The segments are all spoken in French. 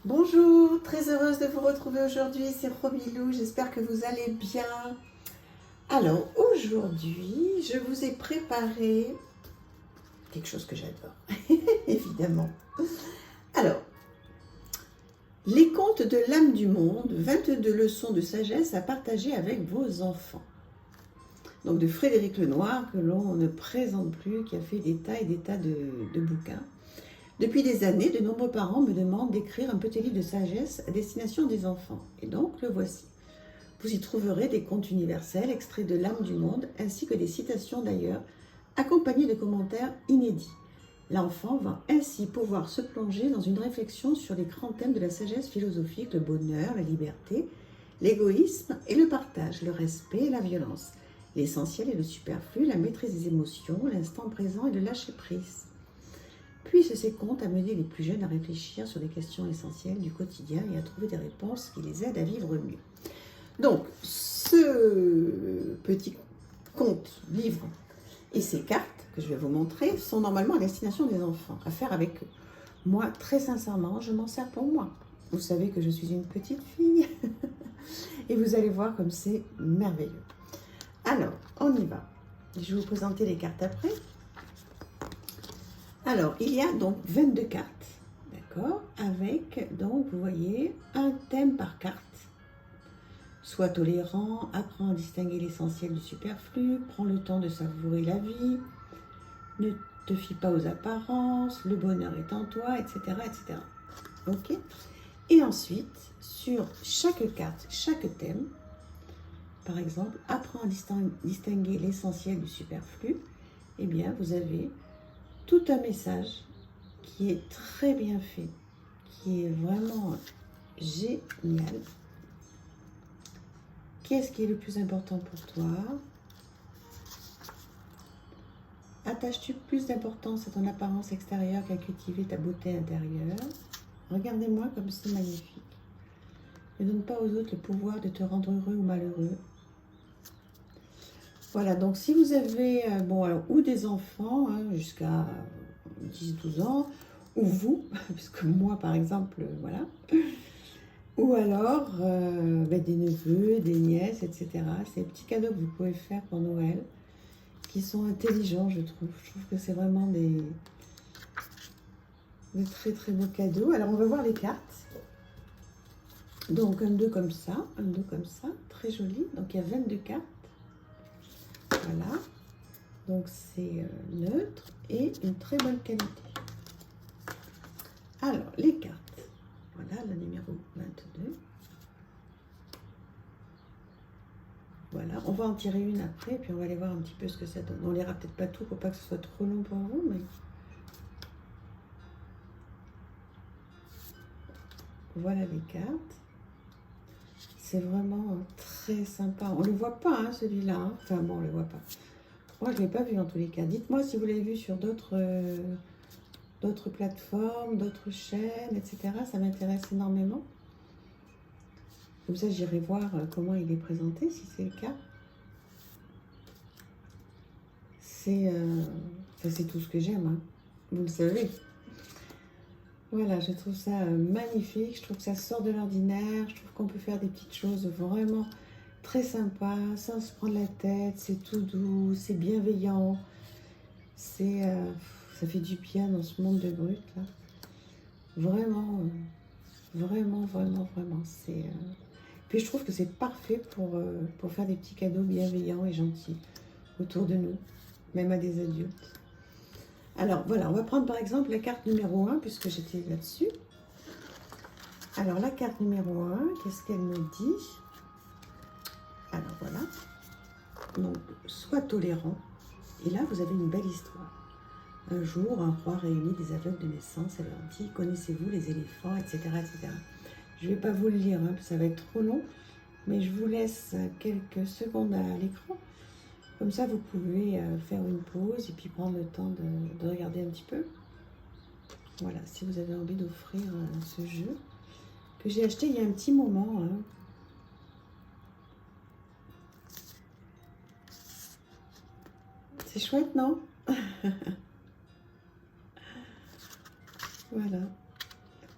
Bonjour, très heureuse de vous retrouver aujourd'hui, c'est Romilou, j'espère que vous allez bien. Alors aujourd'hui, je vous ai préparé quelque chose que j'adore, évidemment. Alors, les contes de l'âme du monde, 22 leçons de sagesse à partager avec vos enfants. Donc de Frédéric Lenoir, que l'on ne présente plus, qui a fait des tas et des tas de bouquins. Depuis des années, de nombreux parents me demandent d'écrire un petit livre de sagesse à destination des enfants. Et donc, le voici. Vous y trouverez des contes universels, extraits de l'âme du monde, ainsi que des citations d'ailleurs, accompagnés de commentaires inédits. L'enfant va ainsi pouvoir se plonger dans une réflexion sur les grands thèmes de la sagesse philosophique, le bonheur, la liberté, l'égoïsme et le partage, le respect et la violence, l'essentiel et le superflu, la maîtrise des émotions, l'instant présent et le lâcher-prise. Puissent ces contes amener les plus jeunes à réfléchir sur des questions essentielles du quotidien et à trouver des réponses qui les aident à vivre mieux. Donc, ce petit conte, livre et ces cartes que je vais vous montrer sont normalement à destination des enfants, à faire avec eux. Moi, très sincèrement, je m'en sers pour moi. Vous savez que je suis une petite fille et vous allez voir comme c'est merveilleux. Alors, on y va. Je vais vous présenter les cartes après. Alors, il y a donc 22 cartes, d'accord, avec, donc, vous voyez, un thème par carte. Sois tolérant, apprends à distinguer l'essentiel du superflu, prends le temps de savourer la vie, ne te fie pas aux apparences, le bonheur est en toi, etc., etc. Ok. Et ensuite, sur chaque carte, chaque thème, par exemple, apprends à distinguer l'essentiel du superflu, eh bien, vous avez tout un message qui est très bien fait, qui est vraiment génial. Qu'est-ce qui est le plus important pour toi? Attaches-tu plus d'importance à ton apparence extérieure qu'à cultiver ta beauté intérieure? Regardez-moi comme c'est magnifique. Ne donne pas aux autres le pouvoir de te rendre heureux ou malheureux. Voilà, donc si vous avez, bon, alors, ou des enfants jusqu'à 10-12 ans, ou vous, puisque moi par exemple, voilà, ou alors des neveux, des nièces, etc. C'est des petits cadeaux que vous pouvez faire pour Noël, qui sont intelligents, je trouve. Je trouve que c'est vraiment des très très beaux cadeaux. Alors on va voir les cartes. Donc un 2 comme ça, un 2 comme ça, très joli. Donc il y a 22 cartes. Voilà. Donc c'est neutre et une très bonne qualité. Alors les cartes. Voilà la numéro 22. Voilà, on va en tirer une après, puis on va aller voir un petit peu ce que ça donne. On lira peut-être pas tout pour pas que ce soit trop long pour vous, mais voilà les cartes. C'est vraiment très sympa. On ne le voit pas, hein, celui-là. Hein. Enfin bon, on ne le voit pas. Moi, je ne l'ai pas vu en tous les cas. Dites-moi si vous l'avez vu sur d'autres plateformes, d'autres chaînes, etc. Ça m'intéresse énormément. Comme ça, j'irai voir comment il est présenté, si c'est le cas. C'est tout ce que j'aime, hein. Vous le savez. Voilà, je trouve ça magnifique. Je trouve que ça sort de l'ordinaire. Je trouve qu'on peut faire des petites choses vraiment très sympas, sans se prendre la tête. C'est tout doux, c'est bienveillant. Ça fait du bien dans ce monde de brut, là. Vraiment, vraiment, vraiment, vraiment. Puis je trouve que c'est parfait pour faire des petits cadeaux bienveillants et gentils autour de nous, même à des adultes. Alors voilà, on va prendre par exemple la carte numéro 1, puisque j'étais là-dessus. Alors la carte numéro 1, qu'est-ce qu'elle me dit? Alors voilà. Donc, sois tolérant. Et là, vous avez une belle histoire. Un jour, un roi réunit des aveugles de naissance et leur dit: connaissez-vous les éléphants, etc. etc. Je ne vais pas vous le lire, hein, ça va être trop long, mais je vous laisse quelques secondes à l'écran. Comme ça, vous pouvez faire une pause et puis prendre le temps de regarder un petit peu. Voilà, si vous avez envie d'offrir ce jeu que j'ai acheté il y a un petit moment. Hein. C'est chouette, non? Voilà.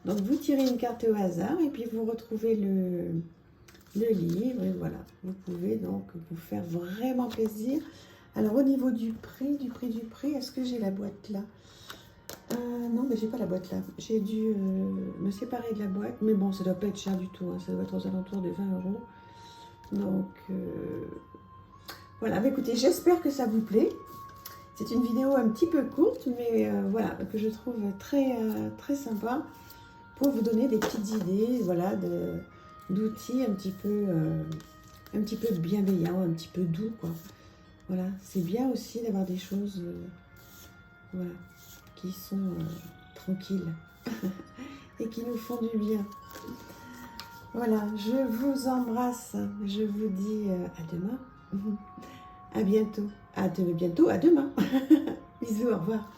Donc vous tirez une carte au hasard et puis vous retrouvez le livre et voilà. Vous pouvez donc vous faire vraiment plaisir. Alors au niveau du prix, est-ce que j'ai la boîte là? Non, mais j'ai pas la boîte là. J'ai dû me séparer de la boîte. Mais bon, ça doit pas être cher du tout. Hein. Ça doit être aux alentours de 20 euros. Donc voilà. Mais écoutez, j'espère que ça vous plaît. C'est une vidéo un petit peu courte, mais voilà, que je trouve très sympa pour vous donner des petites idées, voilà, d'outils un petit peu bienveillants, un petit peu doux, quoi. Voilà, c'est bien aussi d'avoir des choses, voilà, qui sont tranquilles et qui nous font du bien. Voilà, je vous embrasse, je vous dis à demain, à bientôt, à demain. Bisous, au revoir.